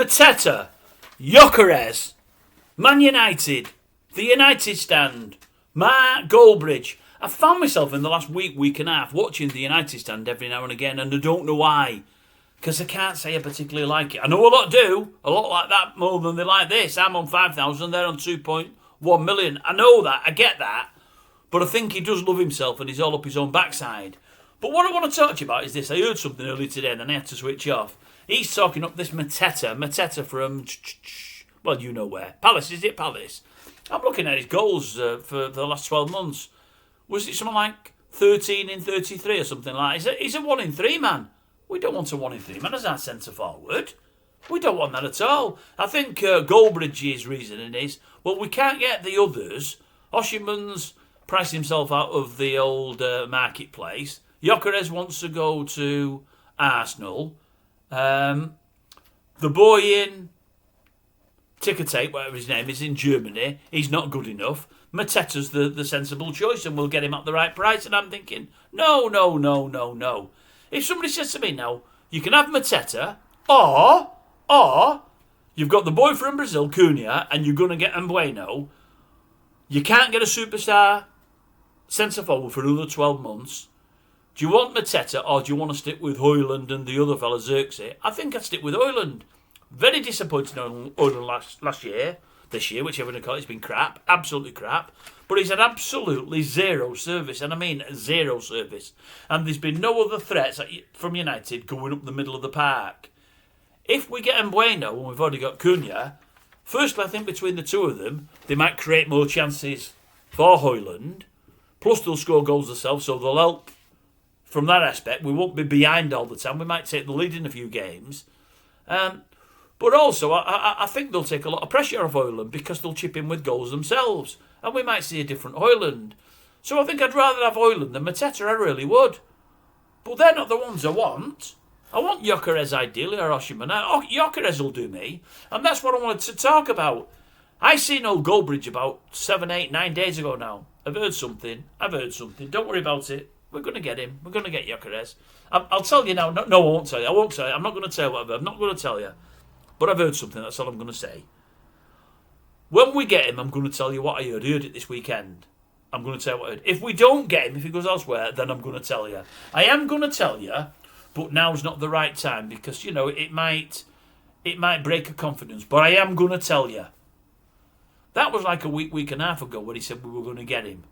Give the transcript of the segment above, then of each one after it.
Mateta, Gyökeres, Man United, the United stand, Goldbridge. I found myself in the last week and a half watching the United stand every now and again, and I don't know why. Because I can't say I particularly like it. I know a lot do. A lot like that more than they like this. I'm on 5,000, they're on 2.1 million. I know that, I get that. But I think he does love himself and he's all up his own backside. But what I want to talk to you about is this. I heard something earlier today and then I had to switch off. He's talking up this Mateta from, well, you know where. Palace, is it Palace? I'm looking at his goals for the last 12 months. Was it something like 13 in 33 or something like that? He's a 1 in 3 man. We don't want a 1 in 3 man as our centre forward. We don't want that at all. I think Goldbridge's reasoning is, well, we can't get the others. Oshiman's priced himself out of the old marketplace. Gyökeres wants to go to Arsenal. The boy in Ticker whatever his name is, in Germany, he's not good enough. Mateta's the sensible choice and we'll get him at the right price. And I'm thinking, no. If somebody says to me now, you can have Mateta, or you've got the boy from Brazil, Cunha, and you're going to get Mbueno, you can't get a superstar centre forward for another 12 months. Do you want Mateta or do you want to stick with Højlund and the other fella Xerxes? I think I'd stick with Højlund. Very disappointing on Højlund last year. This year, whichever you call it, it's been crap. Absolutely crap. But he's had absolutely zero service. And I mean zero service. And there's been no other threats from United going up the middle of the park. If we get Mbueno and we've already got Cunha, firstly, I think between the two of them, they might create more chances for Højlund. Plus, they'll score goals themselves, so they'll help from that aspect. We won't be behind all the time. We might take the lead in a few games. But also, I think they'll take a lot of pressure off Højlund because they'll chip in with goals themselves. And we might see a different Højlund. So I think I'd rather have Højlund than Mateta, I really would. But they're not the ones I want. I want Gyökeres ideally, or Oshiman. Gyökeres will do me. And that's what I wanted to talk about. I seen old Goldbridge about 7, 8, 9 days ago now. I've heard something. Don't worry about it. We're going to get him. We're going to get Gyökeres. I'll tell you now. No, I won't tell you. I'm not going to tell you whatever. I'm not going to tell you. But I've heard something, that's all I'm going to say. When we get him, I'm going to tell you what I heard. I heard it this weekend. I'm going to tell you what I heard. If we don't get him, if he goes elsewhere, then I'm going to tell you. I am going to tell you, but now's not the right time because, it might break a confidence. But I am going to tell you. That was like a week and a half ago when he said we were going to get him.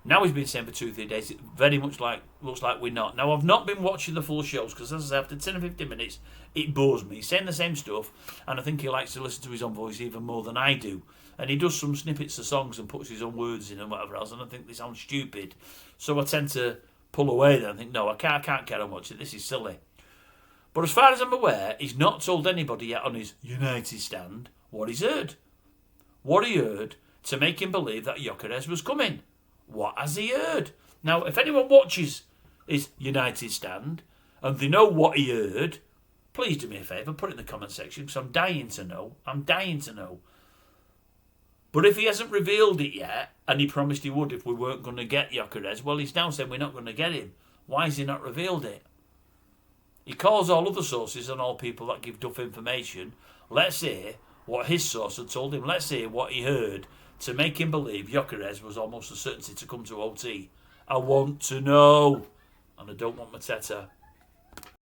Now he's been saying for 2-3 days, it very much looks like we're not. Now, I've not been watching the full shows because, as I say, after 10 or 15 minutes, it bores me. He's saying the same stuff, and I think he likes to listen to his own voice even more than I do. And he does some snippets of songs and puts his own words in and whatever else, and I think they sound stupid. So I tend to pull away then and think, no, I can't carry on watching. This is silly. But as far as I'm aware, he's not told anybody yet on his United stand what he's heard. What he heard to make him believe that Gyökeres was coming. What has he heard? Now, if anyone watches his United stand and they know what he heard, please do me a favour, put it in the comment section because I'm dying to know. But if he hasn't revealed it yet, and he promised he would if we weren't going to get Gyökeres, well, he's now saying we're not going to get him. Why has he not revealed it? He calls all other sources and all people that give duff information. Let's hear what his source had told him. Let's hear what he heard to make him believe Gyökeres was almost a certainty to come to OT. I want to know. And I don't want Mateta.